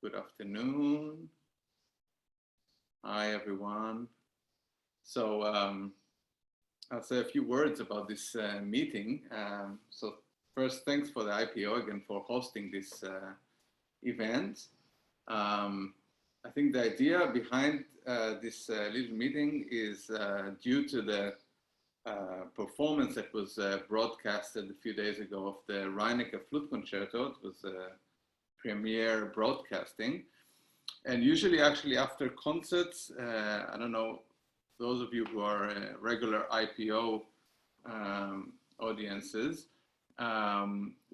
Good afternoon. Hi, everyone. So I'll say a few words about this meeting. So first, thanks for the IPO again for hosting this event. I think the idea behind this little meeting is due to the performance that was broadcasted a few days ago of the Reinecke Flute Concerto. It was premiere broadcasting. And usually actually after concerts, I don't know, those of you who are regular IPO audiences,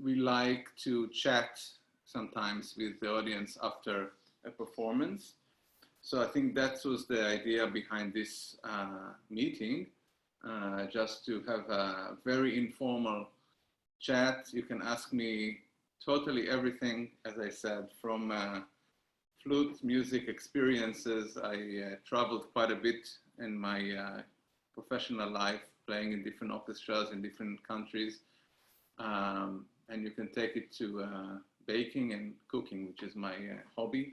we like to chat sometimes with the audience after a performance. So I think that was the idea behind this meeting, just to have a very informal chat. You can ask me totally everything, as I said, from flute music experiences. I traveled quite a bit in my professional life, playing in different orchestras in different countries. And you can take it to baking and cooking, which is my hobby,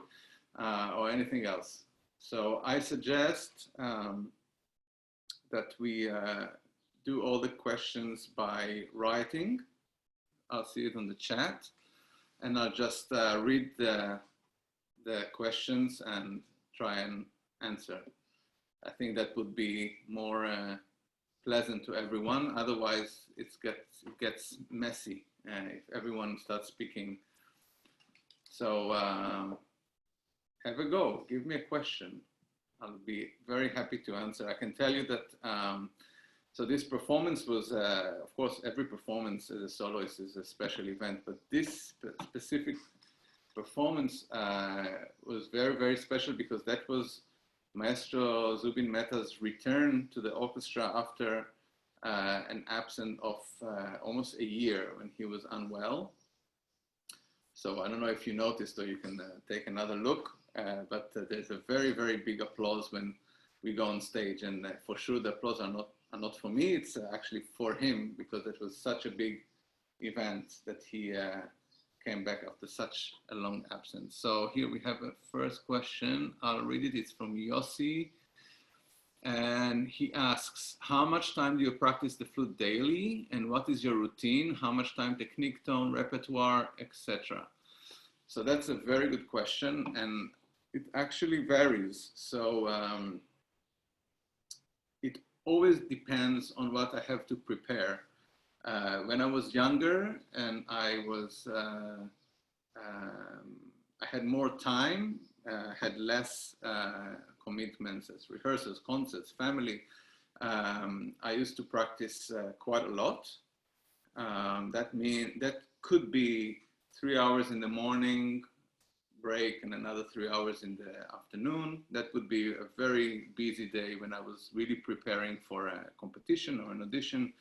or anything else. So I suggest that we do all the questions by writing. I'll see it on the chat, and I'll just read the questions and try and answer. I think that would be more pleasant to everyone. Otherwise, it gets messy if everyone starts speaking. So have a go. Give me a question. I'll be very happy to answer. I can tell you that so this performance was, of course, every performance as a soloist is a special event, but this specific performance was very, very special because that was Maestro Zubin Mehta's return to the orchestra after an absence of almost a year when he was unwell. So I don't know if you noticed, or you can take another look, but there's a very, very big applause when we go on stage, and for sure the applause are not for me, it's actually for him, because it was such a big event that he came back after such a long absence. So here we have a first question. I'll read it. It's from Yossi. And he asks, how much time do you practice the flute daily? And what is your routine? How much time technique, tone, repertoire, etc.? So that's a very good question. And it actually varies. So it always depends on what I have to prepare. When I was younger and I had more time, had less commitments as rehearsals, concerts, family, I used to practice quite a lot. That could be 3 hours in the morning, break, and another 3 hours in the afternoon. That would be a very busy day when I was really preparing for a competition or an audition.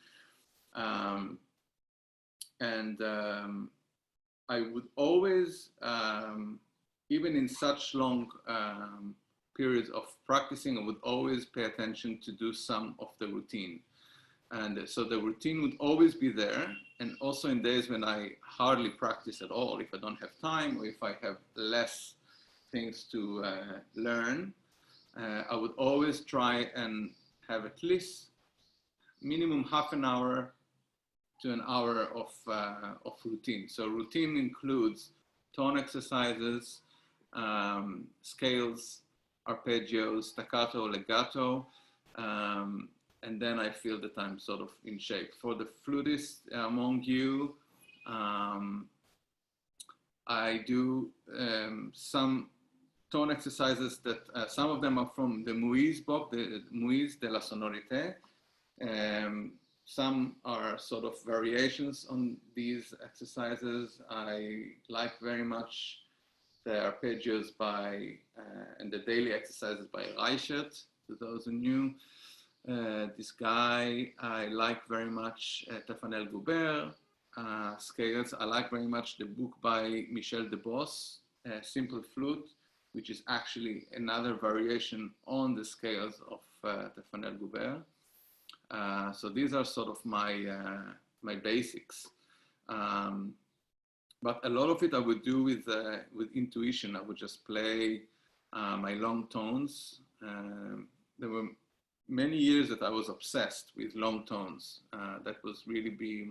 I would always, even in such long periods of practicing, I would always pay attention to do some of the routine. And so the routine would always be there. And also in days when I hardly practice at all, if I don't have time or if I have less things to learn, I would always try and have at least minimum half an hour to an hour of routine. So routine includes tone exercises, scales, arpeggios, staccato, legato, and then I feel that I'm sort of in shape. For the flutist among you, I do some tone exercises that some of them are from the Muise book, the Muise de la Sonorité. Some are sort of variations on these exercises. I like very much the arpeggios by, and the daily exercises by Reichert, to those who knew. This guy, I like very much Tafanel Goubert. Scales, I like very much the book by Michel Debos, Simple Flute, which is actually another variation on the scales of Tafanel Goubert. So these are sort of my basics. but a lot of it I would do with intuition. I would just play my long tones. There were many years that I was obsessed with long tones. That was really be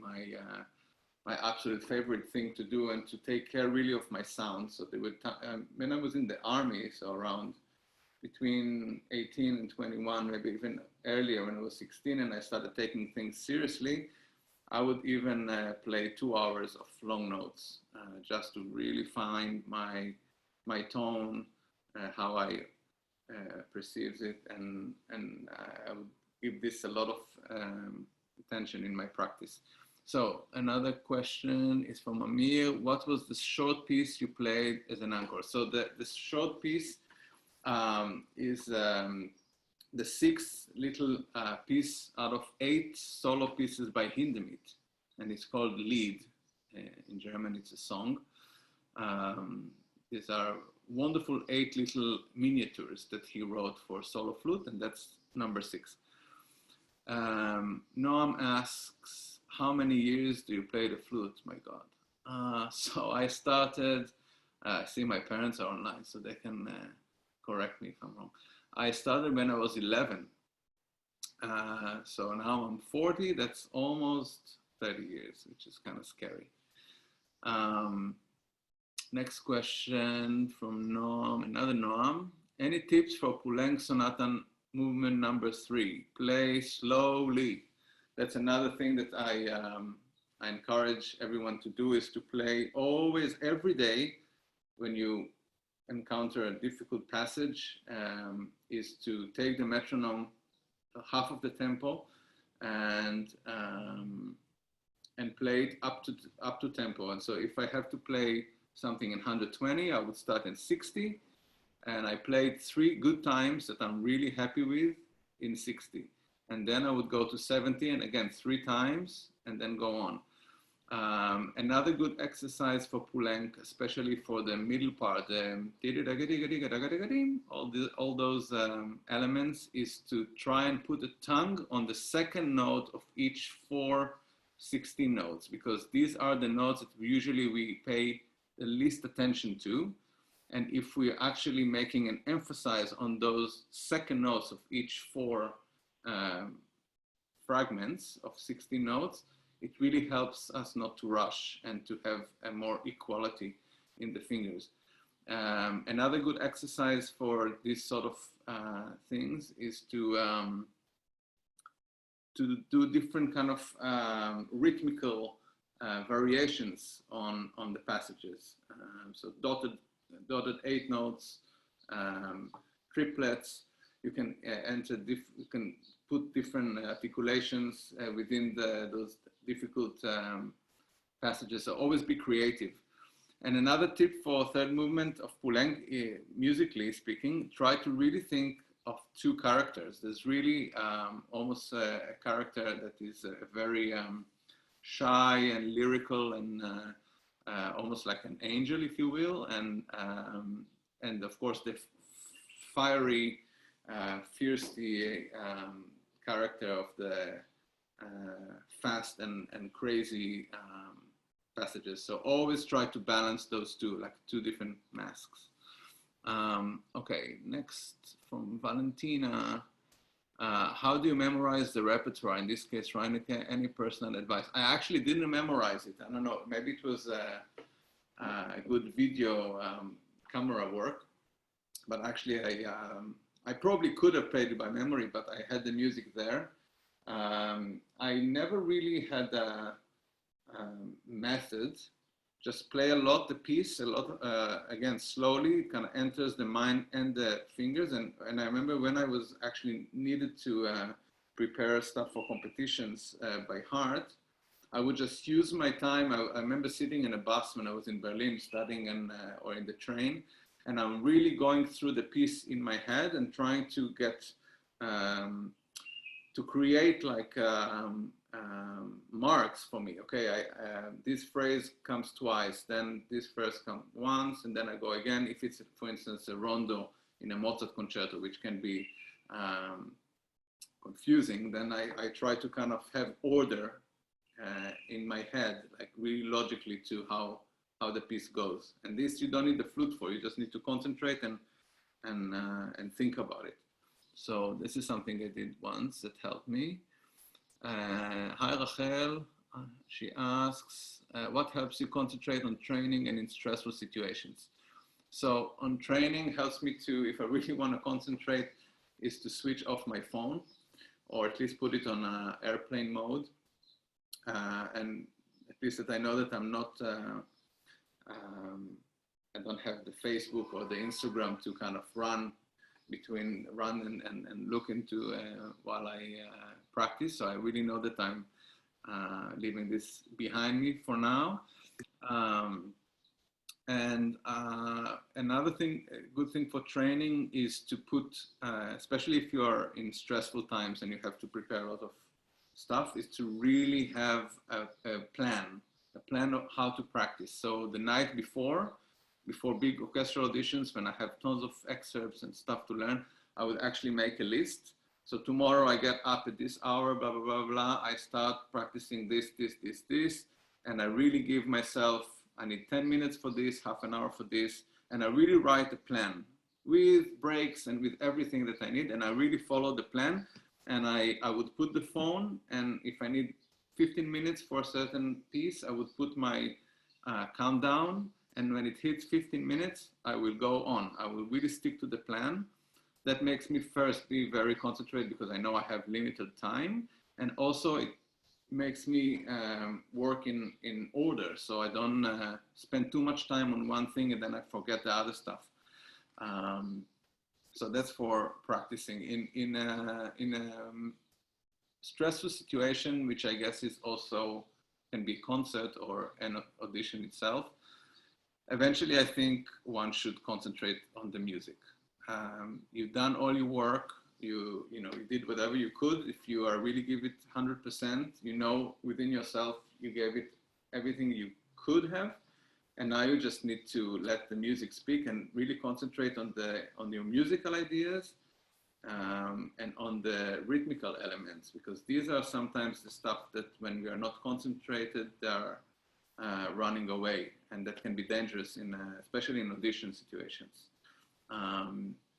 my absolute favorite thing to do, and to take care really of my sound. So they would, when I was in the army, so around between 18 and 21, maybe even earlier when I was 16 and I started taking things seriously, I would even play 2 hours of long notes just to really find my tone, how I perceives it, and I would give this a lot of attention in my practice. So another question is from Amir. What was the short piece you played as an encore? So the short piece is the 6th little piece out of 8 solo pieces by Hindemith, and it's called Lied. In German, it's a song. These are wonderful 8 little miniatures that he wrote for solo flute, and that's number 6. Noam asks, how many years do you play the flute? My God. So I started, I see my parents are online, so they can correct me if I'm wrong. I started when I was 11. So now I'm 40, that's almost 30 years, which is kind of scary. Next question from Noam, another Noam. Any tips for Poulenc Sonata movement number 3? Play slowly. That's another thing that I encourage everyone to do, is to play always, every day, when you encounter a difficult passage, is to take the metronome half of the tempo and play it up to tempo. And so if I have to play something in 120, I would start in 60, and I played 3 good times that I'm really happy with in 60. And then I would go to 70, and again 3 times, and then go on. Another good exercise for Poulenc, especially for the middle part, all those elements, is to try and put a tongue on the second note of each 4 16 notes, because these are the notes that usually we pay the least attention to. And if we're actually making an emphasis on those second notes of each 4 fragments of 16 notes, it really helps us not to rush and to have a more equality in the fingers. Another good exercise for this sort of things is to do different kind of rhythmical variations on the passages. So dotted 8 notes, triplets. You can you can put different articulations within those difficult passages. So always be creative. And another tip for third movement of Poulenc, musically speaking, try to really think of 2 characters. There's really almost a character that is very shy and lyrical and almost like an angel, if you will, and of course the fiery, fiercely character of the fast and crazy passages. So always try to balance those 2, like 2 different masks. Okay, next from Valentina. How do you memorize the repertoire? In this case, Reineke, any personal advice? I actually didn't memorize it. I don't know, maybe it was a good video camera work, but actually I probably could have played it by memory, but I had the music there. I never really had a method. Just play a lot the piece, a lot, again, slowly, kind of enters the mind and the fingers. And I remember when I was actually needed to prepare stuff for competitions by heart, I would just use my time. I remember sitting in a bus when I was in Berlin studying or in the train, and I'm really going through the piece in my head and trying to get, to create like marks for me. Okay, this phrase comes twice, then this phrase comes once, and then I go again. If it's, for instance, a rondo in a Mozart concerto, which can be confusing, then I try to kind of have order in my head, like really logically, to how how the piece goes. And this you don't need the flute for. You just need to concentrate and think about it. So this is something I did once that helped me. Hi Rachel, she asks, what helps you concentrate on training and in stressful situations? So on training helps me to, if I really want to concentrate, is to switch off my phone, or at least put it on airplane mode. And at least that I know that I'm not, I don't have the Facebook or the Instagram to kind of run and look into while I practice. So I really know that I'm leaving this behind me for now. Another thing, a good thing for training is to put, especially if you are in stressful times and you have to prepare a lot of stuff, is to really have a plan of how to practice. So the night before big orchestral auditions, when I have tons of excerpts and stuff to learn, I would actually make a list. So tomorrow I get up at this hour, blah, blah, blah, blah. I start practicing this, and I really give myself, I need 10 minutes for this, half an hour for this, and I really write a plan with breaks and with everything that I need, and I really follow the plan. And I would put the phone, and if I need 15 minutes for a certain piece, I would put my countdown, and when it hits 15 minutes, I will go on. I will really stick to the plan. That makes me first be very concentrated because I know I have limited time, and also it makes me work in order, so I don't spend too much time on one thing and then I forget the other stuff. So that's for practicing in a stressful situation, which I guess is also can be concert or an audition itself. Eventually, I think one should concentrate on the music. You've done all your work. You did whatever you could. If you are really give it 100%, you know within yourself you gave it everything you could have, and now you just need to let the music speak and really concentrate on your musical ideas and on the rhythmical elements, because these are sometimes the stuff that when we are not concentrated, they are running away, and that can be dangerous especially in audition situations.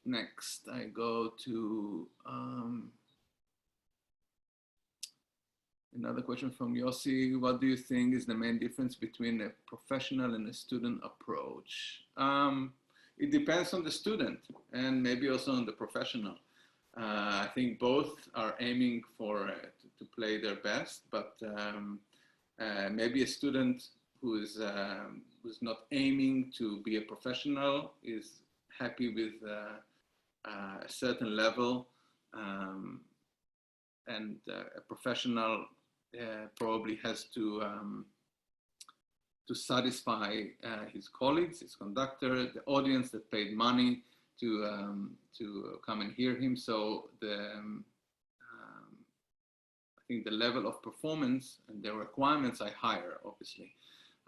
Next, I go to another question from Yossi. What do you think is the main difference between a professional and a student approach? It depends on the student and maybe also on the professional. I think both are aiming to play their best, but maybe a student who's not aiming to be a professional is happy with a certain level, and a professional probably has to satisfy his colleagues, his conductor, the audience that paid money to come and hear him. So I think the level of performance and the requirements are higher, obviously.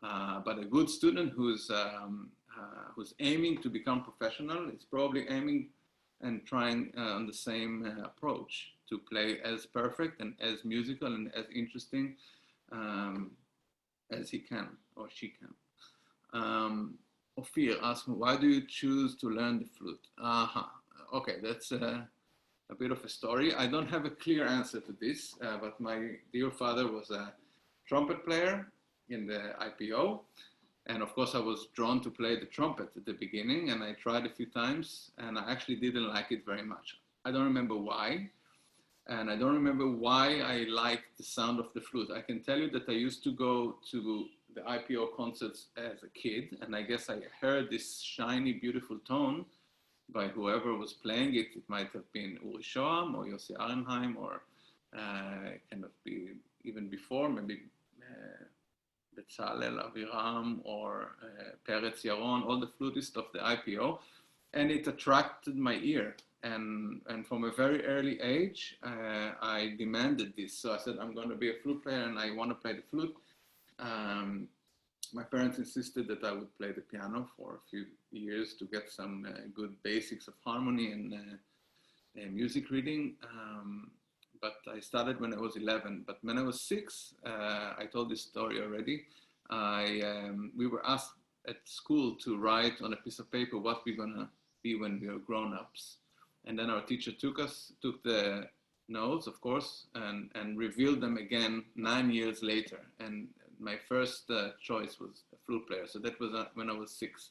But a good student who's aiming to become professional is probably aiming and trying on the same approach to play as perfect and as musical and as interesting as he can or she can. Ophir asks me, why do you choose to learn the flute? Okay, that's a bit of a story. I don't have a clear answer to this, but my dear father was a trumpet player in the IPO. And of course, I was drawn to play the trumpet at the beginning, and I tried a few times, and I actually didn't like it very much. I don't remember why, and I don't remember why I liked the sound of the flute. I can tell you that I used to go to the IPO concerts as a kid, and I guess I heard this shiny, beautiful tone by whoever was playing it. It might have been Uri Shoam or Yossi Arenheim, or kind of be even before, maybe Bezalel Aviram or Peretz Yaron, all the flutists of the IPO, and it attracted my ear. And from a very early age, I demanded this. So I said, I'm going to be a flute player and I want to play the flute. My parents insisted that I would play the piano for a few years to get some good basics of harmony and music reading. But I started when I was 11. But when I was 6, I told this story already. We were asked at school to write on a piece of paper what we're gonna be when we are grown-ups. And then our teacher took the notes, of course, and revealed them again 9 years later. And my first choice was a flute player. So that was when I was 6.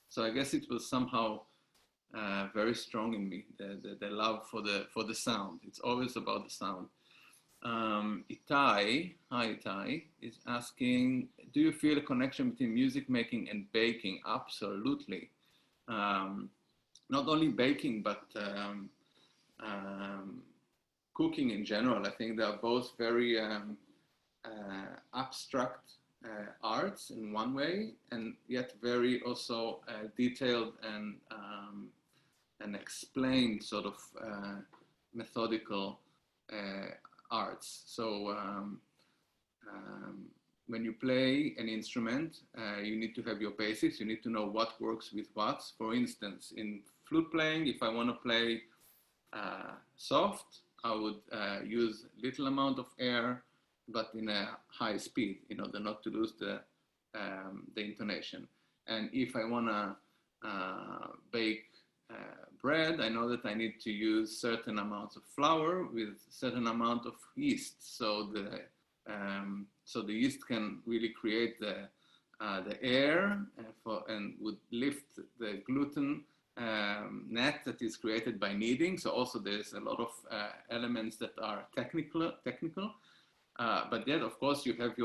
So I guess it was somehow very strong in me, the love for the sound. It's always about the sound. Itai, hi Itai, is asking, do you feel a connection between music making and baking? Absolutely. Not only baking, but cooking in general. I think they are both very abstract arts in one way, and yet very also detailed and explained sort of methodical arts. So when you play an instrument, you need to have your basics. You need to know what works with what. For instance, in flute playing, if I want to play soft, I would use little amount of air, but in a high speed, in order not to lose the intonation. And if I want to bake bread, I know that I need to use certain amounts of flour with certain amount of yeast. So the yeast can really create the air and would lift the gluten net that is created by kneading. So also there's a lot of elements that are technical. But yet, of course, you have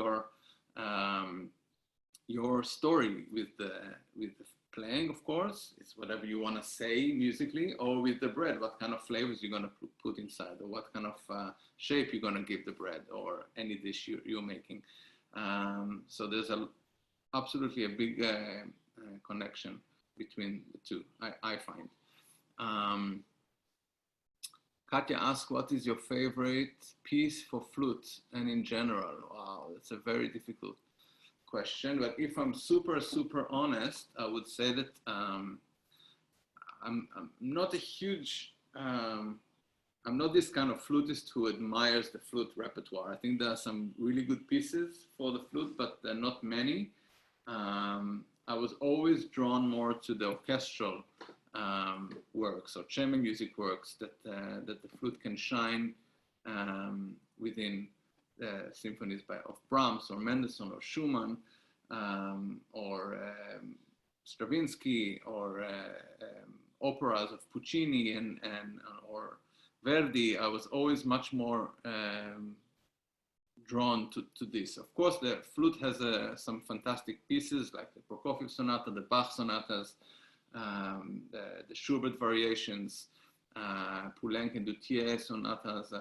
your story with the playing, of course. It's whatever you want to say musically, or with the bread, what kind of flavors you're going to put inside, or what kind of shape you're going to give the bread, or any dish you're making. So there's absolutely a big connection between the two, I find. Katya asks, what is your favorite piece for flute and in general? Wow, that's a very difficult question. But if I'm super honest, I would say that I'm not a huge, I'm not this kind of flutist who admires the flute repertoire. I think there are some really good pieces for the flute, but there are not many. I was always drawn more to the orchestral works or chamber music works that the flute can shine within symphonies of Brahms or Mendelssohn or Schumann or Stravinsky or operas of Puccini and or Verdi. I was always much more drawn to this. Of course, the flute has some fantastic pieces like the Prokofiev sonata, the Bach sonatas, the Schubert variations, Poulenc and Duthiers sonatas.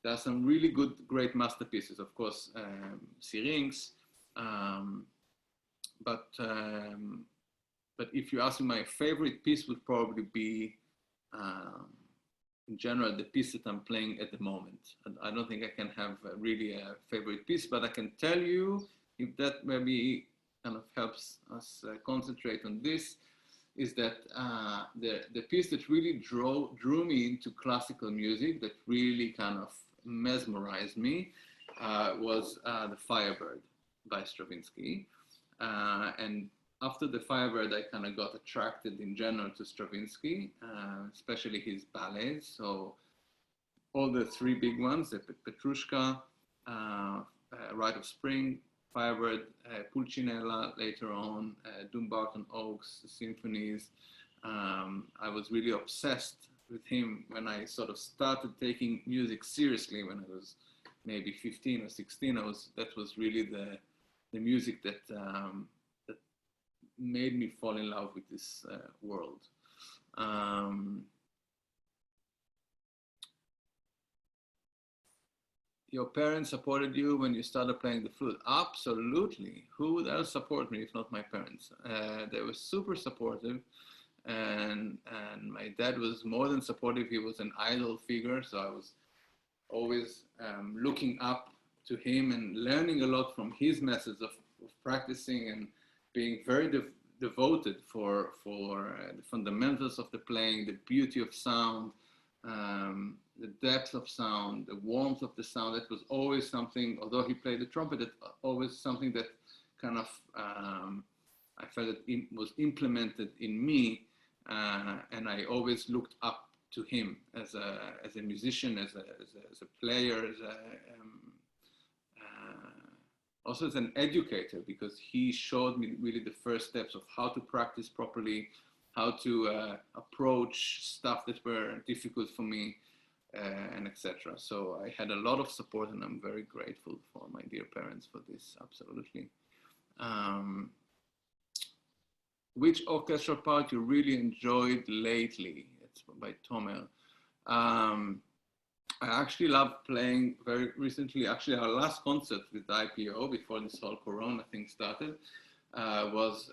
There are some really great masterpieces, of course, Syrinx. But if you ask me, my favorite piece would probably be, in general, the piece that I'm playing at the moment. I don't think I can have really a favorite piece, but I can tell you, if that maybe kind of helps us concentrate on this, is that the piece that really drew me into classical music, that really kind of mesmerized me, was the Firebird by Stravinsky. And after the Firebird, I kind of got attracted in general to Stravinsky, especially his ballets. So all the three big ones, the Petrushka, Rite of Spring, Firebird, Pulcinella later on, Dumbarton Oaks, the symphonies. I was really obsessed with him when I sort of started taking music seriously when I was maybe 15 or 16. That was really the music that made me fall in love with this world. Your parents supported you when you started playing the flute? Absolutely. Who would else support me if not my parents? They were super supportive, and my dad was more than supportive. He was an idol figure, so I was always looking up to him and learning a lot from his methods of practicing, and being very devoted for the fundamentals of the playing, the beauty of sound, the depth of sound, the warmth of the sound. That was always something, although he played the trumpet, that always something that kind of, I felt it was implemented in me, and I always looked up to him as a musician, as a player, also as an educator, because he showed me really the first steps of how to practice properly, how to approach stuff that were difficult for me, and etc. So I had a lot of support, and I'm very grateful for my dear parents for this, absolutely. Which orchestral part you really enjoyed lately? It's by Tomer. I actually love playing very recently. Actually, our last concert with the IPO before this whole Corona thing started was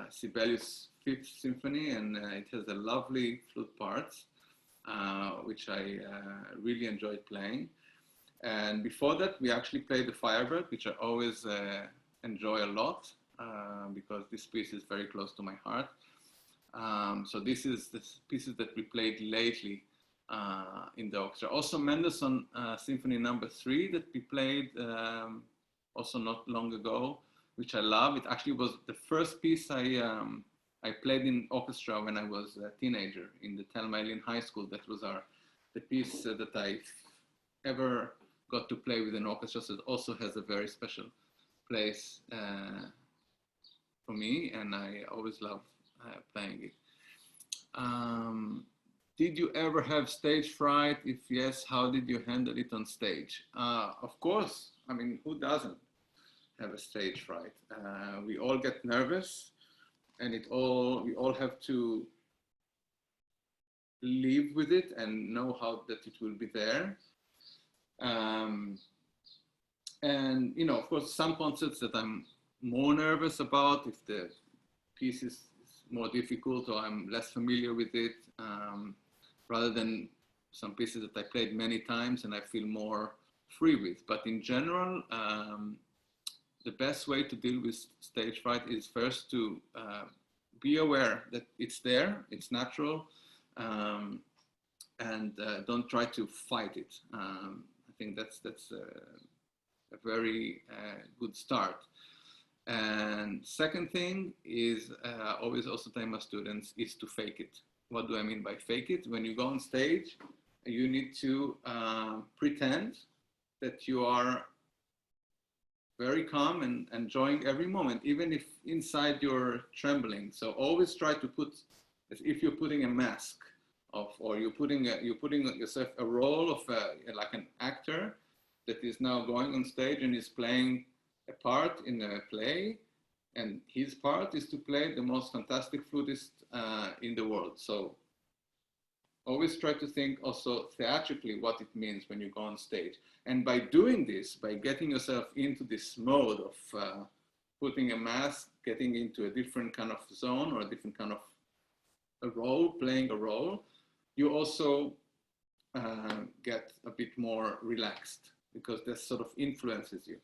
Sibelius' Fifth Symphony, and it has a lovely flute parts, which I really enjoyed playing. And before that, we actually played the Firebird, which I always enjoy a lot because this piece is very close to my heart. So this is the pieces that we played lately in the orchestra. Also Mendelssohn Symphony No. 3 that we played also not long ago, which I love. It actually was the first piece I played in orchestra when I was a teenager in the Thelma Eileen High School. That was the piece that I ever got to play with an orchestra, so it also has a very special place for me, and I always love playing it. Did you ever have stage fright? If yes, how did you handle it on stage? Of course, I mean, who doesn't have a stage fright? We all get nervous, and we all have to live with it and know how that it will be there. And, you know, of course, some concerts that I'm more nervous about, if the piece is more difficult or I'm less familiar with it, rather than some pieces that I played many times and I feel more free with. But in general, the best way to deal with stage fright is first to be aware that it's there, it's natural, and don't try to fight it. I think that's a very good start. And second thing is, always also tell my students, is to fake it. What do I mean by fake it? When you go on stage, you need to pretend that you are very calm and enjoying every moment, even if inside you're trembling. So always try to put, as if you're putting a mask of, or you're putting yourself a role of like an actor that is now going on stage and is playing a part in a play, and his part is to play the most fantastic flutist in the world. So always try to think also theatrically what it means when you go on stage. And by doing this, by getting yourself into this mode of putting a mask, getting into a different kind of zone or a different kind of a role, playing a role, you also get a bit more relaxed, because that sort of influences you.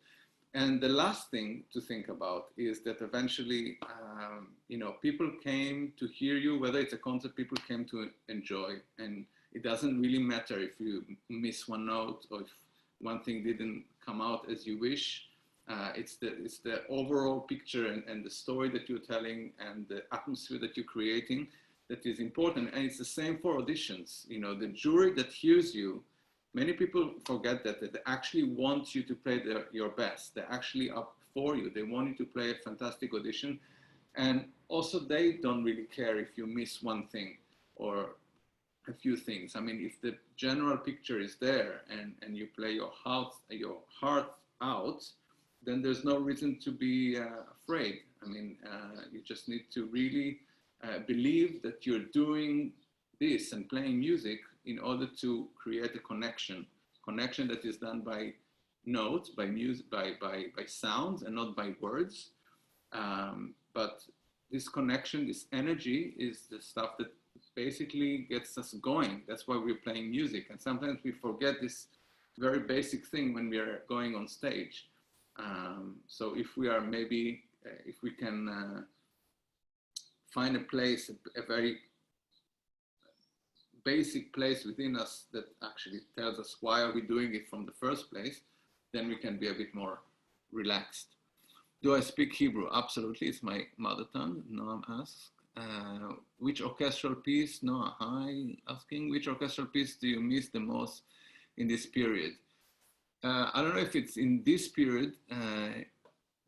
And the last thing to think about is that eventually, you know, people came to hear you, whether it's a concert, people came to enjoy. And it doesn't really matter if you miss one note or if one thing didn't come out as you wish. It's the overall picture and the story that you're telling and the atmosphere that you're creating that is important. And it's the same for auditions. You know, the jury that hears you, many people forget that they actually want you to play your best. They're actually up for you. They want you to play a fantastic audition. And also they don't really care if you miss one thing or a few things. I mean, if the general picture is there and you play your heart out, then there's no reason to be afraid. I mean, you just need to really believe that you're doing this and playing music in order to create a connection that is done by notes, by music, by sounds, and not by words. But this connection, this energy, is the stuff that basically gets us going. That's why we're playing music. And sometimes we forget this very basic thing when we are going on stage. So if we are maybe, if we can find a place, a very basic place within us that actually tells us why are we doing it from the first place, then we can be a bit more relaxed. Do I speak Hebrew? Absolutely, it's my mother tongue. Noam asks. Which orchestral piece? Noah, hi, asking, which orchestral piece do you miss the most in this period? I don't know if it's in this period,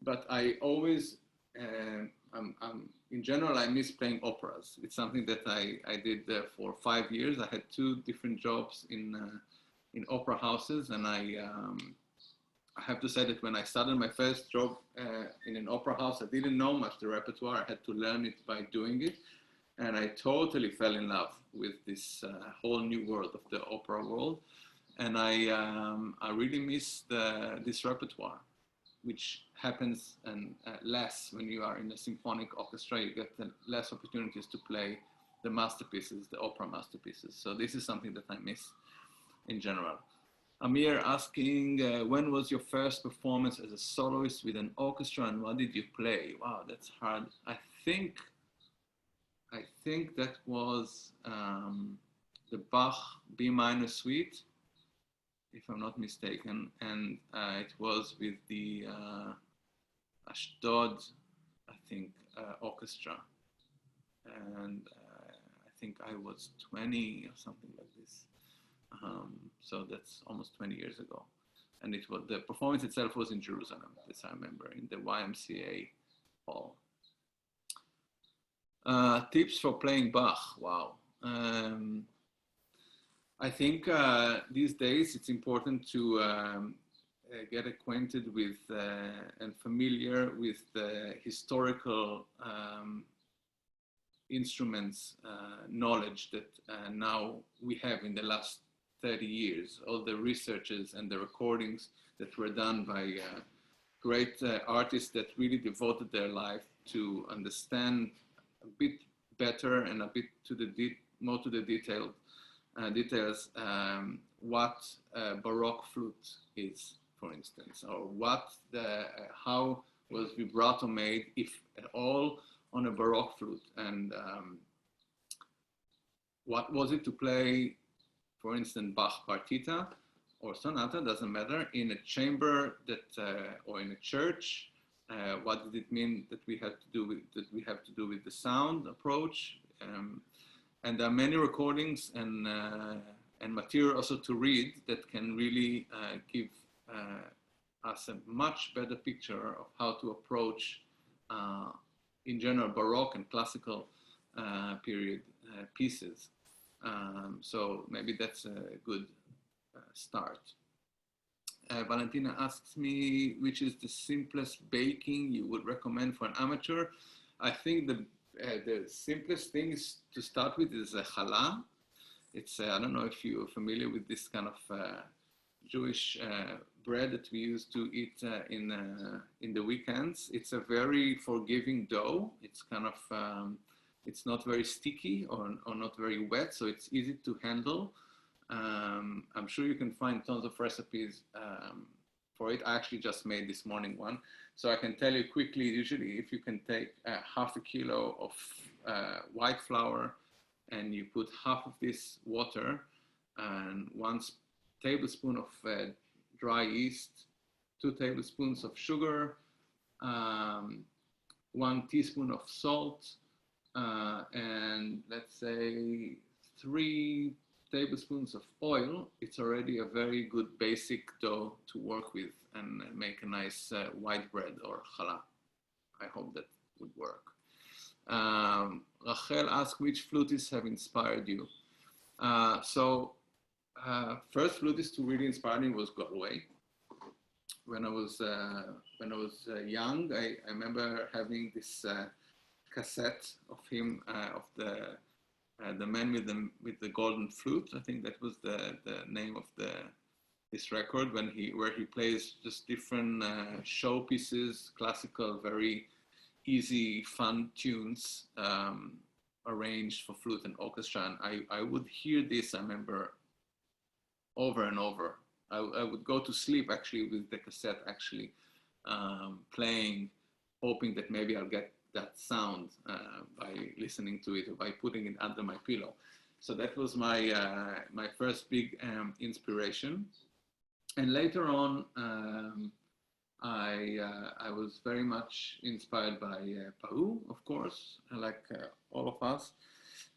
but I always, in general, I miss playing operas. It's something that I did for 5 years. I had 2 different jobs in opera houses, and I have to say that when I started my first job in an opera house, I didn't know much the repertoire. I had to learn it by doing it, and I totally fell in love with this whole new world of the opera world. And I really miss this repertoire, which happens less when you are in a symphonic orchestra. You get less opportunities to play the masterpieces, the opera masterpieces. So this is something that I miss in general. Amir asking, when was your first performance as a soloist with an orchestra and what did you play? Wow, that's hard. I think that was the Bach B minor suite, if I'm not mistaken, and it was with the Ashdod, I think, orchestra, and I think I was 20 or something like this. So that's almost 20 years ago, and it was, the performance itself was in Jerusalem, as I remember, in the YMCA hall. Tips for playing Bach. Wow. I think these days it's important to get acquainted with and familiar with the historical instruments knowledge that now we have in the last 30 years. All the researches and the recordings that were done by great artists that really devoted their life to understand a bit better and a bit to the more to the details what Baroque flute is, for instance, or what how was vibrato made, if at all, on a Baroque flute, and what was it to play, for instance, Bach partita or sonata, doesn't matter, in a chamber that or in a church. What did it mean that we have to do with the sound approach? And there are many recordings and material also to read that can really give us a much better picture of how to approach, in general, Baroque and classical period pieces. So maybe that's a good start. Valentina asks me, which is the simplest baking you would recommend for an amateur? I think the simplest thing is to start with is a challah. It's I don't know if you're familiar with this kind of Jewish bread that we used to eat in the weekends. It's a very forgiving dough. It's kind of it's not very sticky or not very wet, so it's easy to handle. I'm sure you can find tons of recipes for it. I actually just made this morning one, so I can tell you quickly. Usually, if you can take half a kilo of white flour and you put half of this water and 1 tablespoon of dry yeast, 2 tablespoons of sugar, 1 teaspoon of salt, and let's say 3 tablespoons of oil, it's already a very good basic dough to work with and make a nice white bread or challah. I hope that would work. Rachel asked, which flutists have inspired you? First flutist who really inspired me was Galway. When I was young, I remember having this cassette of him, of the man with the golden flute. I think that was the name of this record, where he plays just different showpieces, classical, very easy, fun tunes arranged for flute and orchestra. And I would hear this, I remember, over and over. I would go to sleep actually with the cassette actually playing, hoping that maybe I'll get that sound by listening to it or by putting it under my pillow. So that was my my first big inspiration. And later on, I was very much inspired by Pau, of course, like all of us.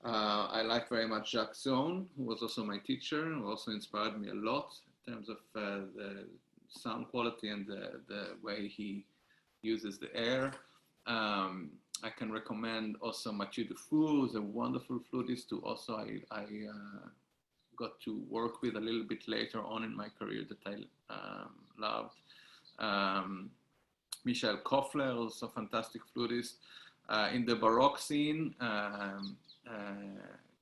I like very much Jacques Zone, who was also my teacher, who also inspired me a lot in terms of the sound quality and the way he uses the air. I can recommend also Mathieu Dufour, who's a wonderful flutist who also I got to work with a little bit later on in my career that I loved. Michel Koffler, also a fantastic flutist. In the Baroque scene,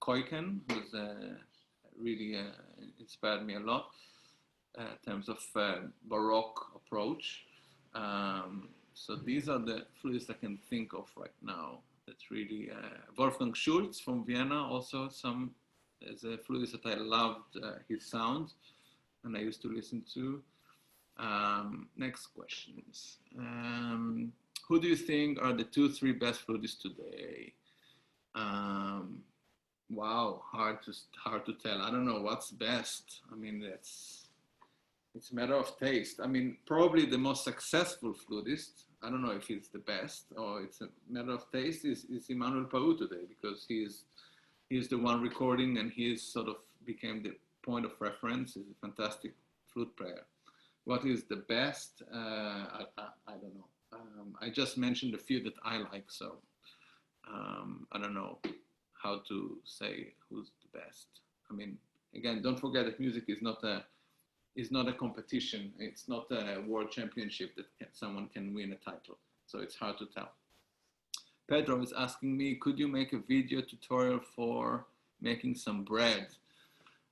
Koiken, who's really inspired me a lot in terms of Baroque approach. So these are the flutists I can think of right now. That's really Wolfgang Schulz from Vienna, also as a flutist that I loved his sound, and I used to listen to. Next questions. Who do you think are the 2-3 best flutists today? Wow, hard to tell. I don't know what's best. I mean, it's a matter of taste. I mean, probably the most successful flutist, I don't know if he's the best or it's a matter of taste, is Emmanuel Pau today, because he's the one recording and he sort of became the point of reference. He's a fantastic flute player. What is the best? I don't know. I just mentioned a few that I like, so I don't know how to say who's the best. I mean, again, don't forget that music is not a competition. It's not a world championship that someone can win a title. So it's hard to tell. Pedro is asking me, could you make a video tutorial for making some bread?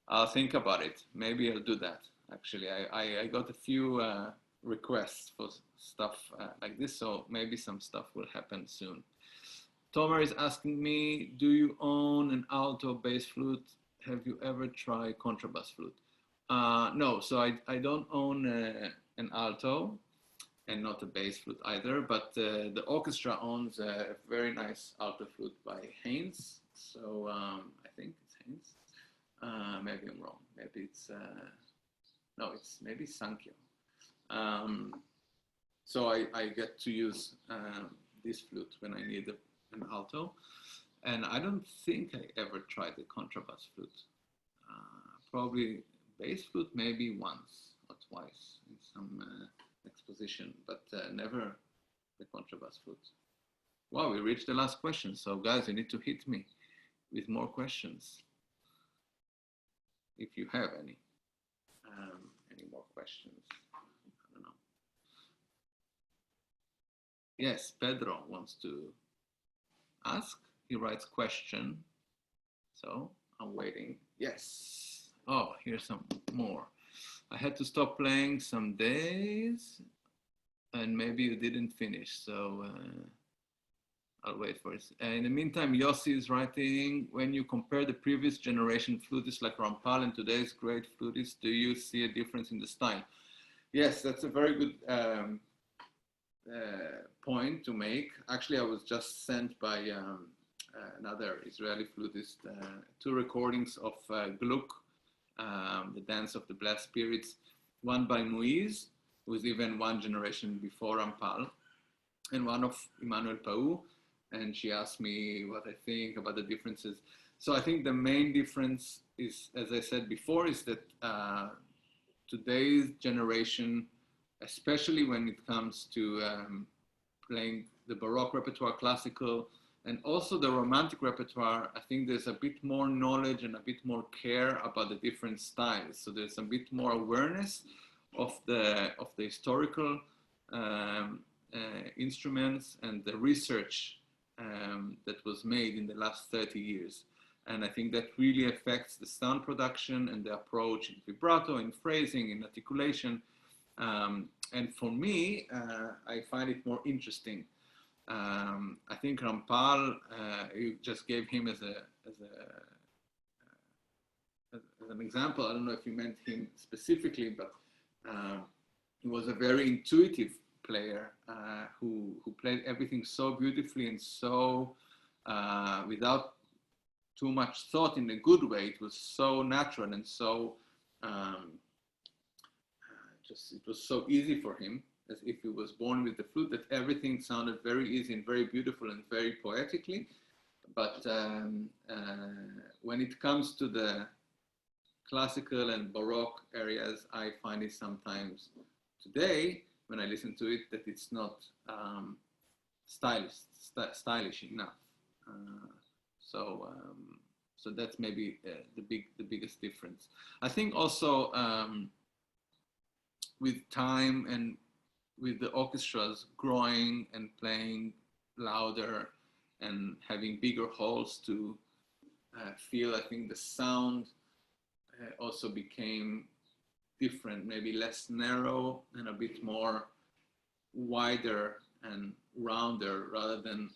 I'll think about it. Maybe I'll do that. Actually, I got a few requests for stuff like this, so maybe some stuff will happen soon. Tomer is asking me, do you own an alto bass flute? Have you ever tried contrabass flute? No, so I don't own an alto and not a bass flute either, but the orchestra owns a very nice alto flute by Haynes. So I think it's Haynes. Maybe I'm wrong. Maybe it's, no, it's maybe Sankyo. So I get to use this flute when I need an alto. And I don't think I ever tried the contrabass flute. Probably bass flute maybe once or twice in some exposition, but never the contrabass flute. Wow, we reached the last question. So guys, you need to hit me with more questions if you have any more questions. I don't know. Yes, Pedro wants to ask. He writes question. So I'm waiting. Yes. Oh, here's some more. I had to stop playing some days and maybe you didn't finish. So I'll wait for it. In the meantime, Yossi is writing, when you compare the previous generation flutists like Rampal and today's great flutists, do you see a difference in the style? Yes, that's a very good point to make. Actually, I was just sent by another Israeli flutist 2 recordings of Gluck, the Dance of the Blessed Spirits, one by Moise, who is even 1 generation before Rampal, and one of Emmanuel Pau. And she asked me what I think about the differences. So I think the main difference is, as I said before, is that today's generation, especially when it comes to playing the Baroque repertoire, classical, and also the Romantic repertoire, I think there's a bit more knowledge and a bit more care about the different styles. So there's a bit more awareness of the historical instruments and the research that was made in the last 30 years. And I think that really affects the sound production and the approach in vibrato, in phrasing, in articulation. And for me, I find it more interesting. I think Rampal, you just gave him as an example. I don't know if you meant him specifically, but he was a very intuitive player who played everything so beautifully and so without too much thought, in a good way. It was so natural and so it was so easy for him. as if he was born with the flute, that everything sounded very easy and very beautiful and very poetically. But when it comes to the classical and Baroque areas, I find it sometimes today, when I listen to it, that it's not stylish enough. So that's maybe the biggest difference. I think also with time and with the orchestras growing and playing louder and having bigger halls to feel, I think the sound also became different, maybe less narrow and a bit more wider and rounder, rather than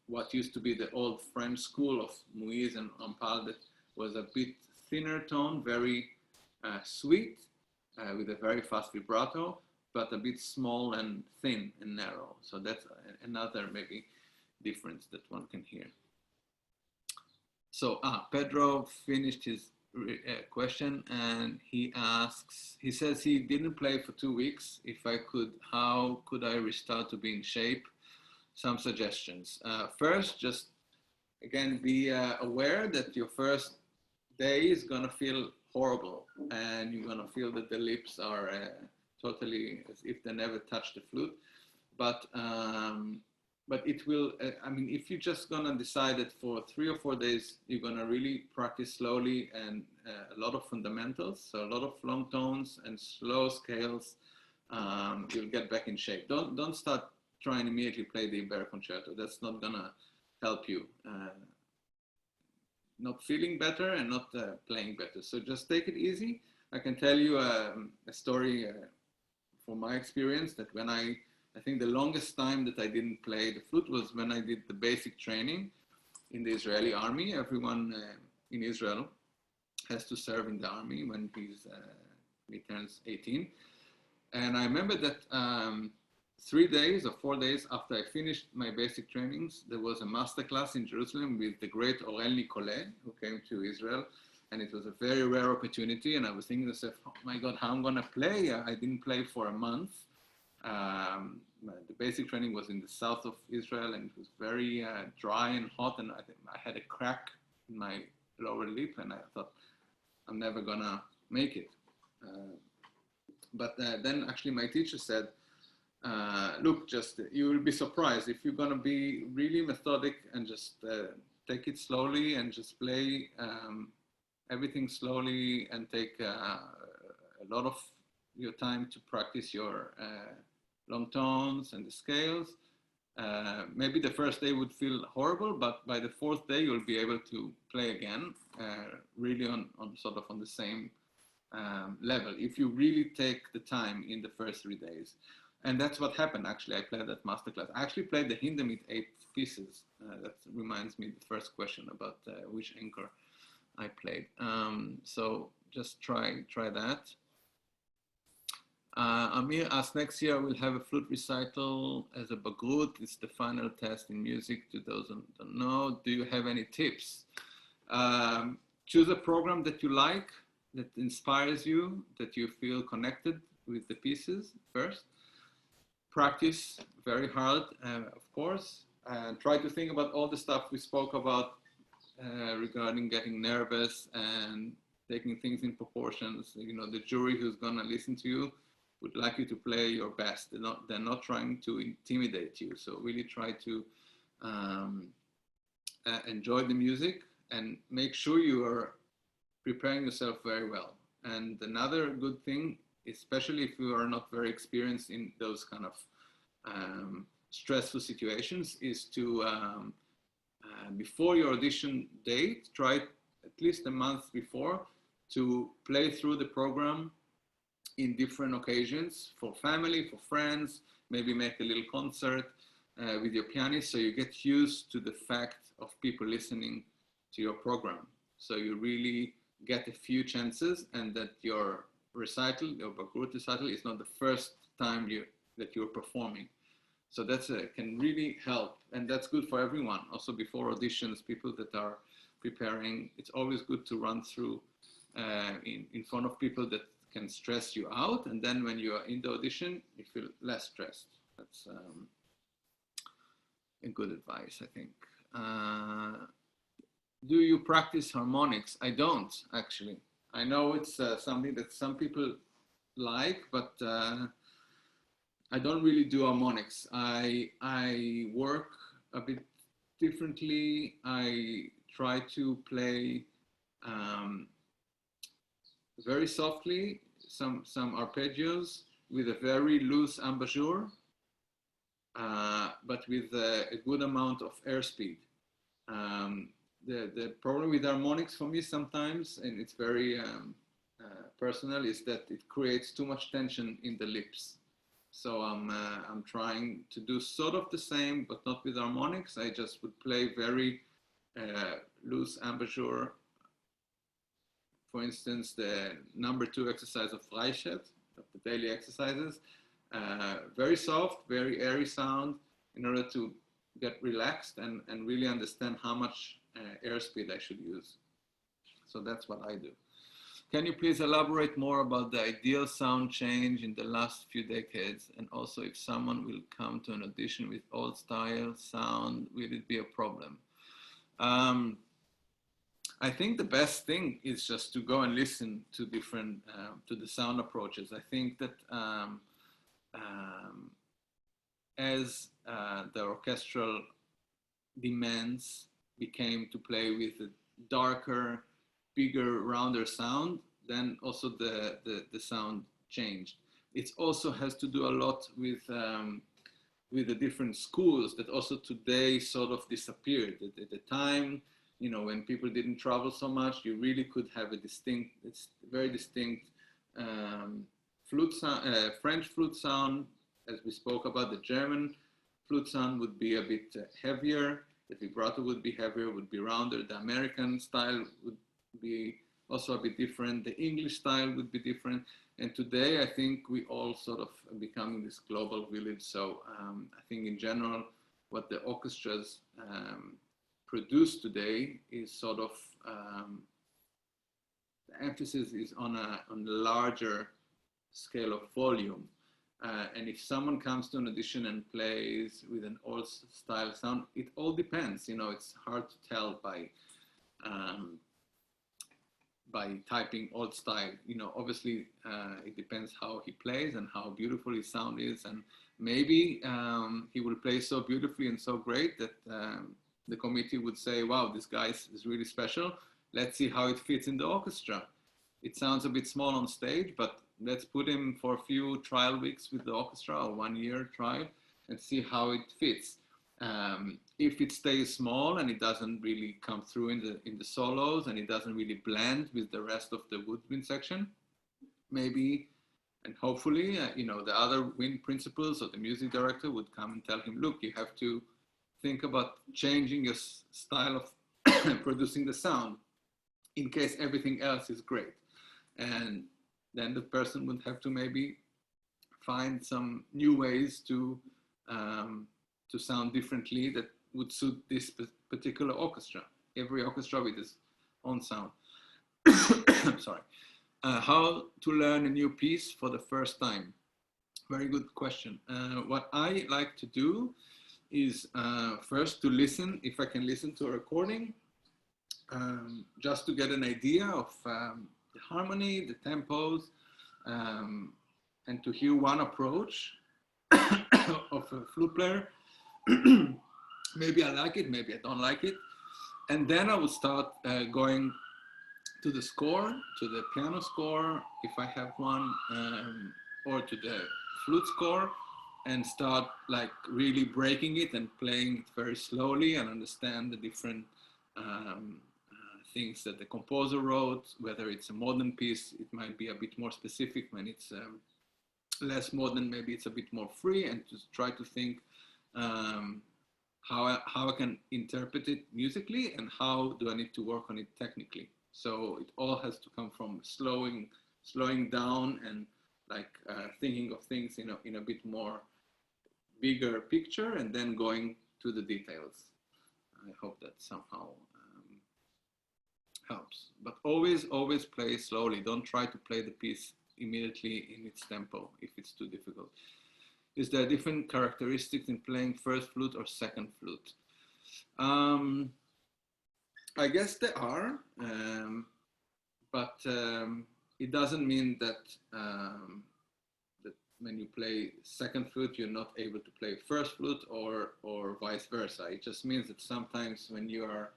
what used to be the old French school of Moïse and Rampal, that was a bit thinner tone, very sweet, with a very fast vibrato, but a bit small and thin and narrow. So that's another maybe difference that one can hear. So Pedro finished his question, and he says he didn't play for 2 weeks. If I could, how could I restart to be in shape? Some suggestions. First, just again, be aware that your first day is gonna feel horrible, and you're gonna feel that the lips are totally as if they never touched the flute. But it will, I mean, if you're just gonna decide that for 3 or 4 days, you're gonna really practice slowly and a lot of fundamentals, so a lot of long tones and slow scales, you'll get back in shape. Don't start trying to immediately play the Iberic concerto. That's not gonna help you. Not feeling better and not playing better. So just take it easy. I can tell you a story from my experience, that when I think the longest time that I didn't play the flute was when I did the basic training in the Israeli army. Everyone in Israel has to serve in the army when he turns 18. And I remember that 3 days or 4 days after I finished my basic trainings, there was a masterclass in Jerusalem with the great Aurel Nicolet, who came to Israel. And it was a very rare opportunity. And I was thinking to myself, oh my God, how I'm gonna play? I didn't play for a month. The basic training was in the south of Israel, and it was very dry and hot. And I had a crack in my lower lip, and I thought, I'm never gonna make it. But then actually my teacher said, look, just you will be surprised if you're gonna be really methodic and just take it slowly and just play everything slowly and take a lot of your time to practice your long tones and the scales. Maybe the first day would feel horrible, but by the 4th day you'll be able to play again, really on sort of on the same level, if you really take the time in the first 3 days. And that's what happened, actually. I played that masterclass. I actually played the Hindemith 8 pieces. That reminds me the first question about which anchor I played. So just try that. Amir asked, next year we'll have a flute recital as a Bagrut. It's the final test in music to those who don't know. Do you have any tips? Choose a program that you like, that inspires you, that you feel connected with the pieces first. Practice very hard, of course, and try to think about all the stuff we spoke about regarding getting nervous and taking things in proportions. You know, the jury who's gonna listen to you would like you to play your best. They're not trying to intimidate you. So really try to enjoy the music and make sure you are preparing yourself very well. And another good thing, especially if you are not very experienced in those kind of stressful situations, is to, before your audition date, try at least a month before to play through the program in different occasions, for family, for friends, maybe make a little concert with your pianist, so you get used to the fact of people listening to your program. So you really get a few chances, and that your recital, your Bagrut recital, is not the first time that you're performing. So that's can really help, and that's good for everyone. Also before auditions, people that are preparing, it's always good to run through in front of people that can stress you out, and then when you are in the audition, you feel less stressed. That's a good advice, I think. Do you practice harmonics? I don't, actually. I know it's something that some people like, but I don't really do harmonics. I work a bit differently. I try to play very softly, some arpeggios with a very loose embouchure, but with a good amount of airspeed. The problem with harmonics for me sometimes, and it's very personal, is that it creates too much tension in the lips. So I'm trying to do sort of the same, but not with harmonics. I just would play very loose embouchure. For instance, the number 2 exercise of Eshed, of the daily exercises, very soft, very airy sound, in order to get relaxed and really understand how much airspeed I should use. So that's what I do. Can you please elaborate more about the ideal sound change in the last few decades? And also, if someone will come to an audition with old style sound, will it be a problem? I think the best thing is just to go and listen to different, to the sound approaches. I think that as the orchestral demands became to play with a darker, bigger, rounder sound, then also the sound changed. It also has to do a lot with the different schools that also today sort of disappeared. At the time, you know, when people didn't travel so much, you really could have a distinct, it's very distinct flute sound, French flute sound. As we spoke about, the German flute sound would be a bit heavier. The vibrato would be heavier, would be rounder. The American style would be also a bit different. The English style would be different. And today, I think we all sort of are becoming this global village. So I think in general, what the orchestras produce today is sort of, the emphasis is on a larger scale of volume. And if someone comes to an audition and plays with an old style sound, it all depends. You know, it's hard to tell by typing old style. You know, obviously it depends how he plays and how beautiful his sound is. And maybe he will play so beautifully and so great that the committee would say, wow, this guy is really special. Let's see how it fits in the orchestra. It sounds a bit small on stage, but let's put him for a few trial weeks with the orchestra, or 1 year trial, and see how it fits. If it stays small and it doesn't really come through in the solos, and it doesn't really blend with the rest of the woodwind section, maybe, and hopefully, you know, the other wind principals or the music director would come and tell him, look, you have to think about changing your style of producing the sound in case everything else is great. And then the person would have to maybe find some new ways to sound differently that would suit this particular orchestra. Every orchestra with its own sound. Sorry. How to learn a new piece for the first time? Very good question. What I like to do is first to listen, if I can listen to a recording, just to get an idea of the harmony, the tempos, and to hear one approach of a flute player. Maybe I like it, maybe I don't like it. And then I will start going to the score, to the piano score, if I have one, or to the flute score, and start like really breaking it and playing it very slowly and understand the different things that the composer wrote. Whether it's a modern piece, it might be a bit more specific. When it's less modern, maybe it's a bit more free, and to try to think how I can interpret it musically and how do I need to work on it technically. So it all has to come from slowing down and like thinking of things in a bit more bigger picture, and then going to the details. I hope that somehow helps. But always play slowly. Don't try to play the piece immediately in its tempo if it's too difficult. Is there different characteristics in playing first flute or second flute? I guess there are, but it doesn't mean that that when you play second flute, you're not able to play first flute, or vice versa. It just means that sometimes when you are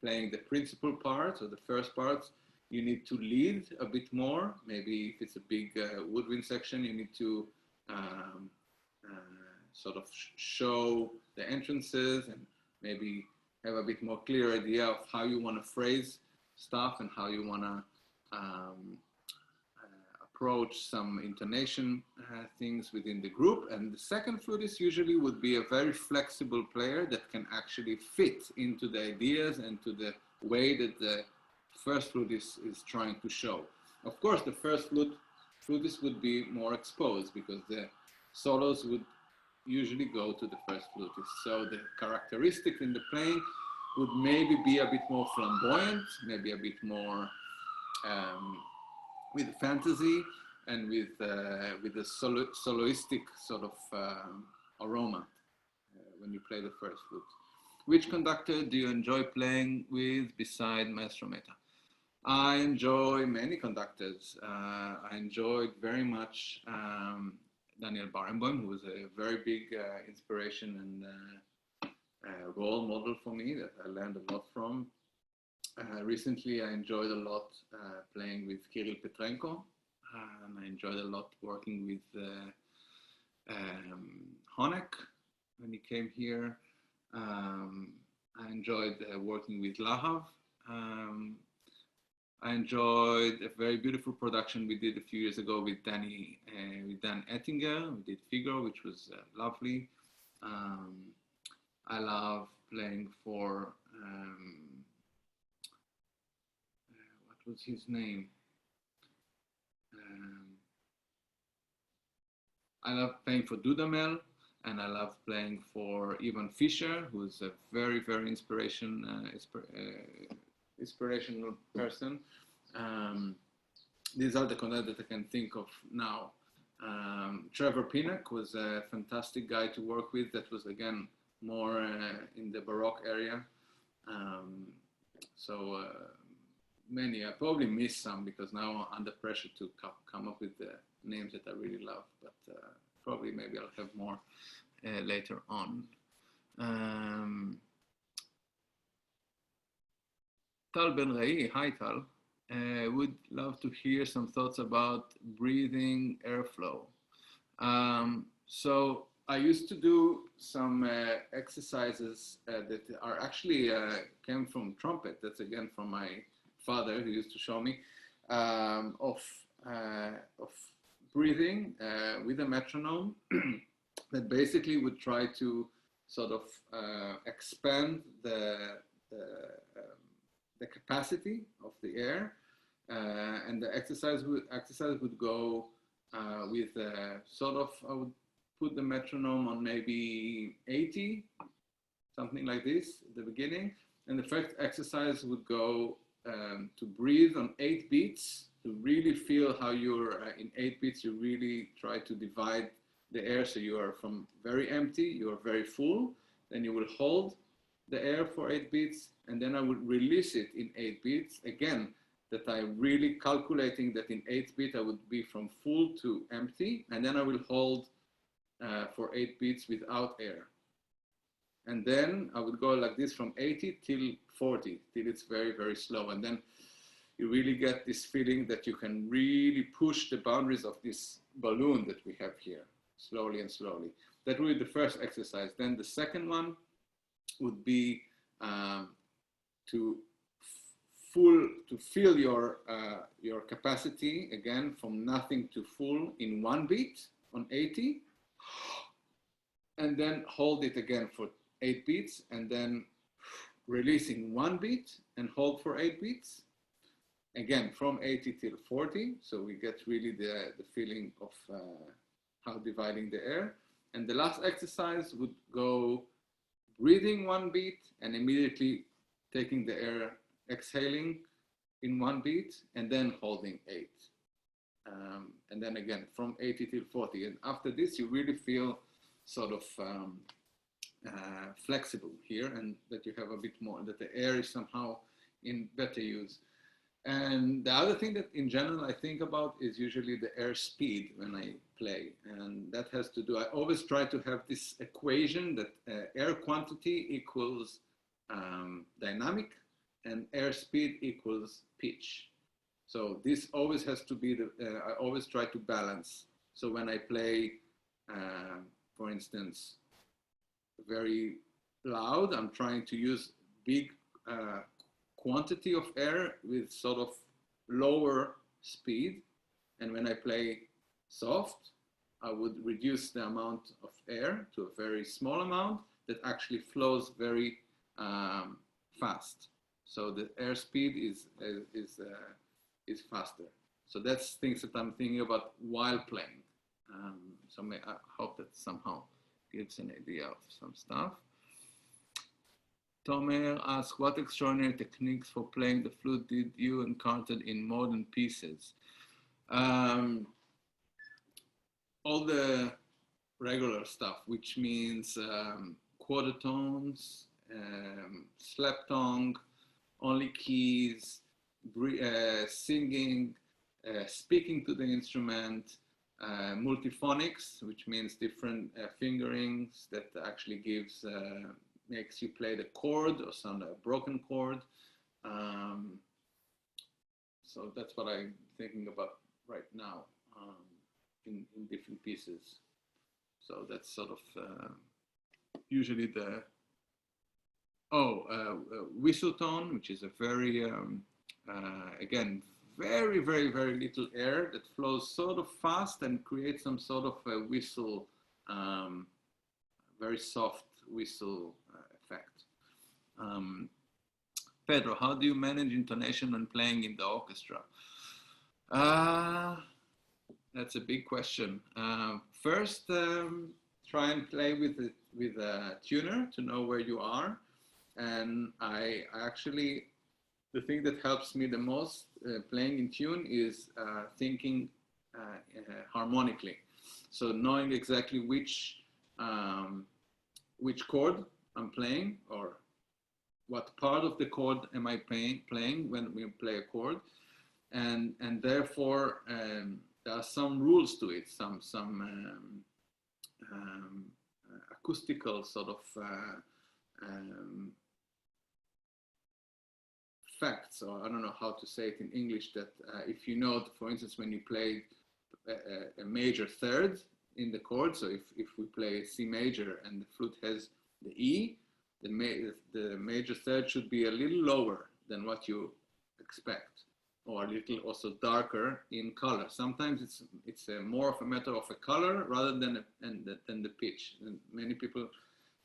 playing the principal part or the first parts, you need to lead a bit more. Maybe if it's a big woodwind section, you need to sort of show the entrances and maybe have a bit more clear idea of how you want to phrase stuff and how you want to approach some intonation things within the group. And the second flutist usually would be a very flexible player that can actually fit into the ideas and to the way that the first flutist is trying to show. Of course, the first flutist would be more exposed because the solos would usually go to the first flutist. So the characteristic in the playing would maybe be a bit more flamboyant, maybe a bit more with fantasy and with a soloistic sort of aroma when you play the first flute. Which conductor do you enjoy playing with beside Maestro Meta? I enjoy many conductors. I enjoyed very much Daniel Barenboim, who was a very big inspiration and role model for me that I learned a lot from. Recently, I enjoyed a lot playing with Kirill Petrenko, and I enjoyed a lot working with Honeck when he came here. I enjoyed working with Lahav. I enjoyed a very beautiful production we did a few years ago with Dan Ettinger. We did Figaro, which was lovely. I love playing for, what was his name? I love playing for Dudamel, and I love playing for Ivan Fischer, who's a very, very inspirational person. These are the conductors that I can think of now. Trevor Pinnock was a fantastic guy to work with. That was, again, more in the Baroque area. Many, I probably missed some because now I'm under pressure to come up with the names that I really love, but probably maybe I'll have more later on. Tal Ben-Rai, hi Tal, would love to hear some thoughts about breathing airflow. So I used to do some exercises that are actually came from trumpet. That's again from my father, who used to show me, of breathing with a metronome that basically would try to sort of expand the capacity of the air, and the exercise would go with sort of, I would put the metronome on maybe 80, something like this at the beginning, and the first exercise would go to breathe on 8 beats, to really feel how you're in 8 beats, you really try to divide the air, so you are from very empty, you are very full, then you will hold the air for 8 beats, and then I would release it in 8 beats. Again, that I'm really calculating that in 8 beats I would be from full to empty, and then I will hold for 8 beats without air. And then I would go like this from 80 till 40, till it's very, very slow. And then you really get this feeling that you can really push the boundaries of this balloon that we have here, slowly and slowly. That would be the first exercise. Then the second one would be to fill your capacity again from nothing to full in 1 beat on 80, and then hold it again for 8 beats, and then releasing 1 beat and hold for 8 beats. Again, from 80 till 40, so we get really the feeling of how dividing the air. And the last exercise would go breathing 1 beat and immediately taking the air, exhaling in 1 beat, and then holding 8. and then again from 80 till 40. And after this, you really feel sort of flexible here, and that you have a bit more, that the air is somehow in better use. And the other thing that in general I think about is usually the air speed when I play. And that has to do, I always try to have this equation that air quantity equals dynamic and air speed equals pitch. So this always has to be I always try to balance. So when I play, for instance, very loud, I'm trying to use big quantity of air with sort of lower speed. And when I play soft, I would reduce the amount of air to a very small amount that actually flows very fast. So the air speed is faster. So that's things that I'm thinking about while playing. So I hope that somehow gives an idea of some stuff. Tomer asks, what extraordinary techniques for playing the flute did you encounter in modern pieces? All the regular stuff, which means quarter tones, slap tongue, only keys, singing, speaking to the instrument, multiphonics, which means different fingerings that actually gives makes you play the chord or sound a broken chord. So that's what I'm thinking about right now in different pieces. So that's sort of usually the whistle tone, which is a very again very little air that flows sort of fast and creates some sort of a whistle, very soft whistle effect. Pedro, how do you manage intonation when playing in the orchestra? That's a big question. First, try and play with a tuner to know where you are. And I actually, the thing that helps me the most playing in tune is thinking harmonically. So knowing exactly which chord I'm playing, or what part of the chord am I playing when we play a chord, and therefore there are some rules to it, some acoustical sort of facts, or I don't know how to say it in English, that if you know, for instance, when you play a major third in the chord, so if we play C major and the flute has the E, the major third should be a little lower than what you expect, or a little also darker in color. Sometimes it's more of a matter of a color rather than the pitch. And many people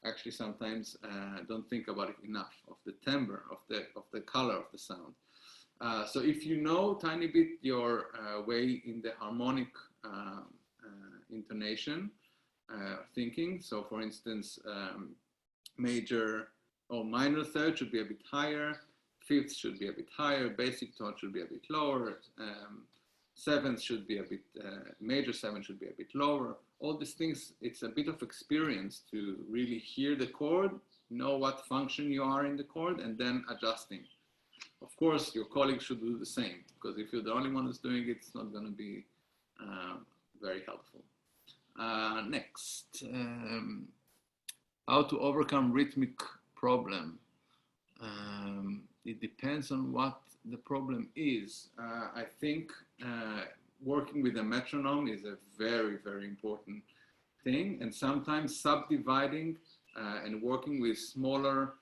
actually sometimes don't think about it enough, of the timbre, of the color of the sound. So if you know tiny bit your way in the harmonic intonation, thinking, so for instance, major or minor third should be a bit higher, fifth should be a bit higher, basic tone should be a bit lower, seventh should be a bit, major seventh should be a bit lower. All these things, it's a bit of experience to really hear the chord, know what function you are in the chord, and then adjusting. Of course, your colleagues should do the same, because if you're the only one who's doing it, it's not going to be very helpful. Next, how to overcome rhythmic problem. It depends on what the problem is. I think working with a metronome is a very important thing, and sometimes subdividing and working with smaller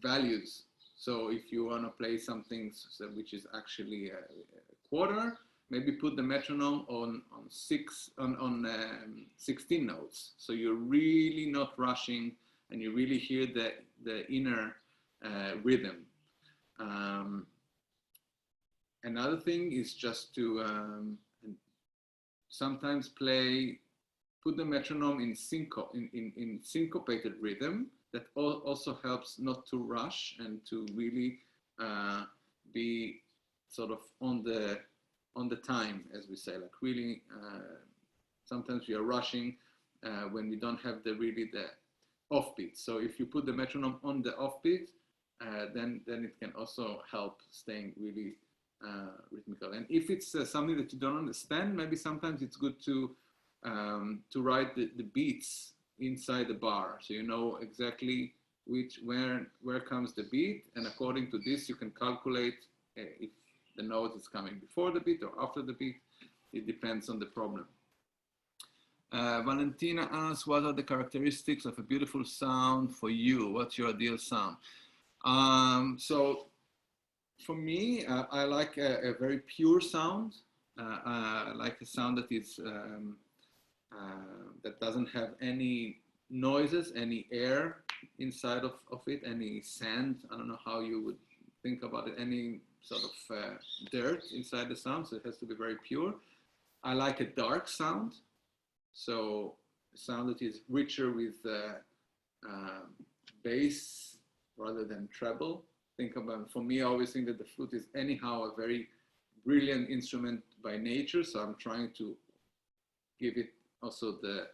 values. So if you want to play something which is actually a quarter, maybe put the metronome on 16 notes. So you're really not rushing, and you really hear the inner rhythm. Another thing is just to sometimes put the metronome in syncopated rhythm. That also helps not to rush and to really be sort of on the on the time, as we say, like really, sometimes we are rushing when we don't have the offbeat. So if you put the metronome on the offbeat, then it can also help staying really rhythmical. And if it's something that you don't understand, maybe sometimes it's good to write the beats inside the bar, so you know exactly where comes the beat, and according to this you can calculate if the note is coming before the beat or after the beat. It depends on the problem. Valentina asks, what are the characteristics of a beautiful sound for you? What's your ideal sound? So for me, I like a very pure sound. I like a sound that is that doesn't have any noises, any air inside of it, any sand. I don't know how you would think about it, any sort of dirt inside the sound, so it has to be very pure. I like a dark sound, so a sound that is richer with bass rather than treble. Think about, for me, I always think that the flute is anyhow a very brilliant instrument by nature, so I'm trying to give it also the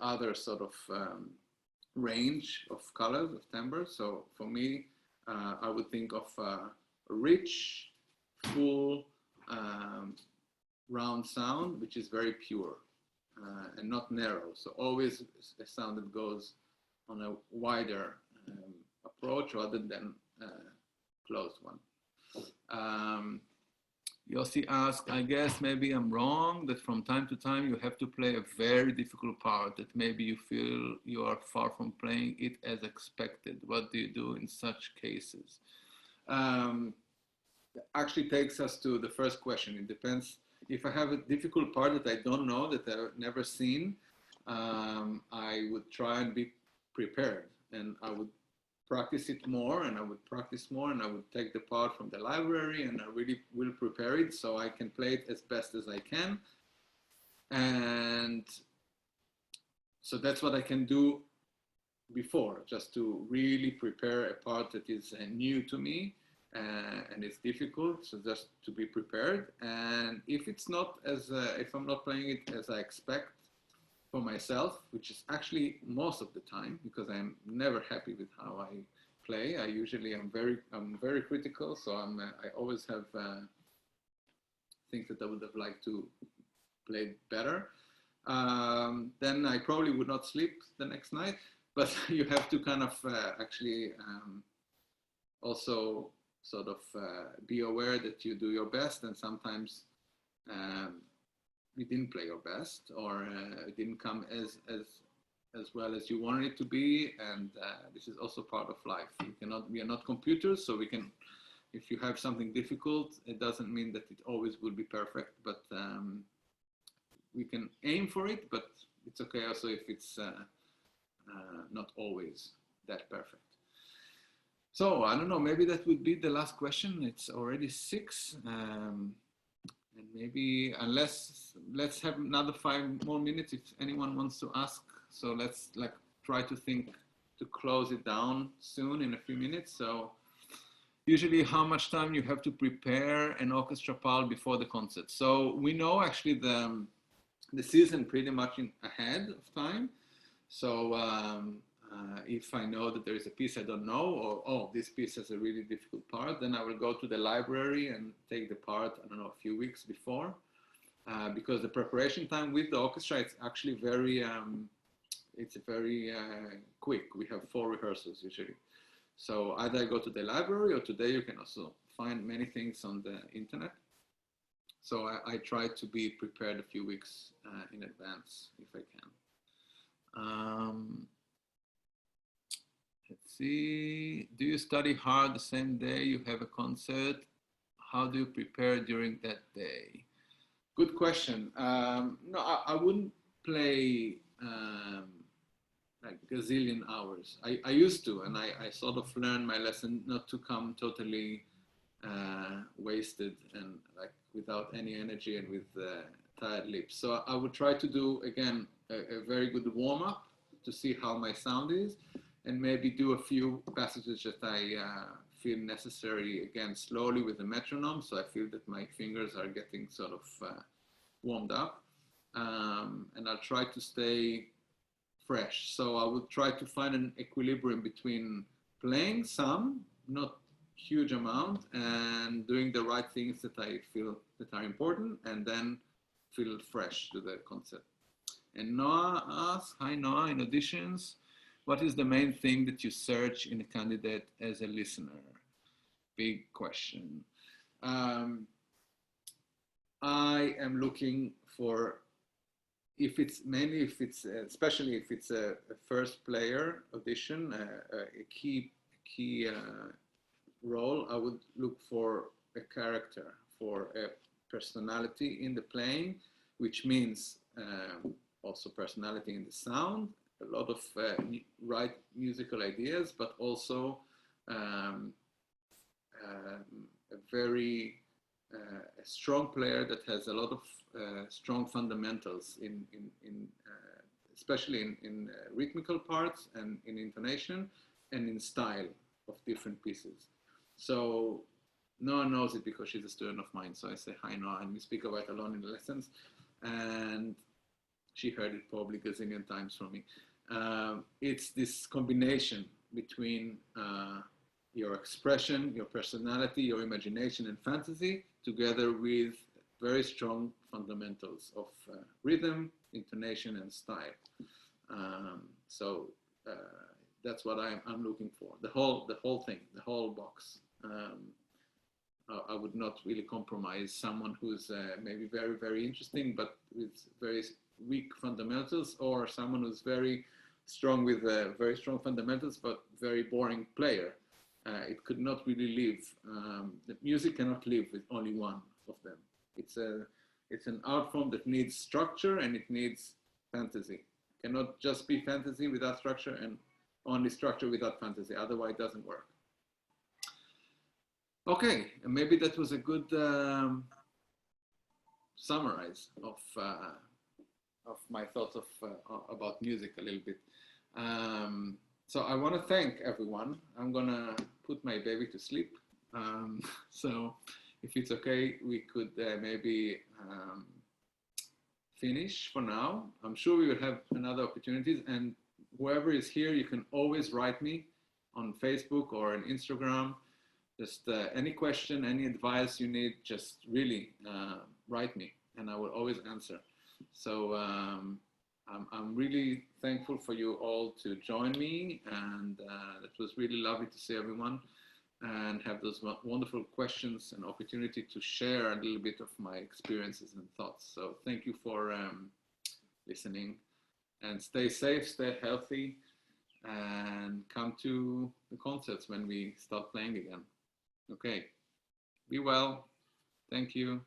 other sort of range of colors, of timbre. So for me, I would think of a rich, full, round sound, which is very pure and not narrow. So always a sound that goes on a wider approach rather than closed one. Yossi asked, I guess maybe I'm wrong, that from time to time you have to play a very difficult part that maybe you feel you are far from playing it as expected. What do you do in such cases? Actually takes us to the first question. It depends. If I have a difficult part that I don't know, that I've never seen, I would try and be prepared, and I would practice it more, and I would practice more, and I would take the part from the library, and I really will prepare it so I can play it as best as I can. And so that's what I can do before, just to really prepare a part that is new to me and it's difficult, so just to be prepared. And if it's not as if I'm not playing it as I expect for myself, which is actually most of the time, because I'm never happy with how I play. I usually I'm very critical, so I always have things that I would have liked to play better. Then I probably would not sleep the next night. But you have to kind of actually also sort of be aware that you do your best, and sometimes you didn't play your best, or it didn't come as well as you wanted it to be, and this is also part of life. We are not computers, so we can, if you have something difficult, it doesn't mean that it always will be perfect, but we can aim for it, but it's okay also if it's not always that perfect. So I don't know, maybe that would be the last question. It's already 6. And maybe, let's have another 5 more minutes if anyone wants to ask. So let's try to think to close it down soon in a few minutes. So usually how much time you have to prepare an orchestra part before the concert. So we know actually the season pretty much ahead of time. So if I know that there is a piece I don't know, or, oh, this piece has a really difficult part, then I will go to the library and take the part, I don't know, a few weeks before. Because the preparation time with the orchestra, it's actually very, quick. We have 4 rehearsals usually. So either I go to the library, or today you can also find many things on the internet. So I try to be prepared a few weeks in advance if I can. Let's see. Do you study hard the same day you have a concert? How do you prepare during that day? Good question. No, I wouldn't play like gazillion hours. I used to, and I sort of learned my lesson not to come totally wasted and like without any energy and with tired lips. So I would try to do, again, a very good warm-up to see how my sound is, and maybe do a few passages that I feel necessary, again, slowly with the metronome. So I feel that my fingers are getting sort of warmed up. And I'll try to stay fresh. So I will try to find an equilibrium between playing some, not huge amount, and doing the right things that I feel that are important, and then feel fresh to the concert. And Noah asks, hi Noah, in auditions, what is the main thing that you search in a candidate as a listener? Big question. I am looking for, especially if it's a first player audition, a key role, I would look for a character, for a personality in the playing, which means also personality in the sound, a lot of right musical ideas, but also a very strong player that has a lot of strong fundamentals especially in rhythmical parts and in intonation and in style of different pieces. So Noah knows it because she's a student of mine. So I say, hi Noah, and we speak about it alone in the lessons. And she heard it probably a gazillion times from me. It's this combination between your expression, your personality, your imagination and fantasy, together with very strong fundamentals of rhythm, intonation, and style. So that's what I'm looking for. The whole thing, the whole box. I would not really compromise someone who's maybe very, very interesting, but with very weak fundamentals, or someone who's very strong with very strong fundamentals, but very boring player. It could not really live. The music cannot live with only one of them. It's an art form that needs structure and it needs fantasy. It cannot just be fantasy without structure and only structure without fantasy. Otherwise, it doesn't work. Okay, and maybe that was a good summarize of my thoughts about music a little bit. So I want to thank everyone. I'm gonna put my baby to sleep. So if it's okay, we could maybe finish for now. I'm sure we will have another opportunities, and whoever is here, you can always write me on Facebook or on Instagram. Just any question, any advice you need, just really write me, and I will always answer. So I'm really thankful for you all to join me, and it was really lovely to see everyone and have those wonderful questions and opportunity to share a little bit of my experiences and thoughts. So thank you for listening, and stay safe, stay healthy, and come to the concerts when we start playing again. Okay, be well. Thank you.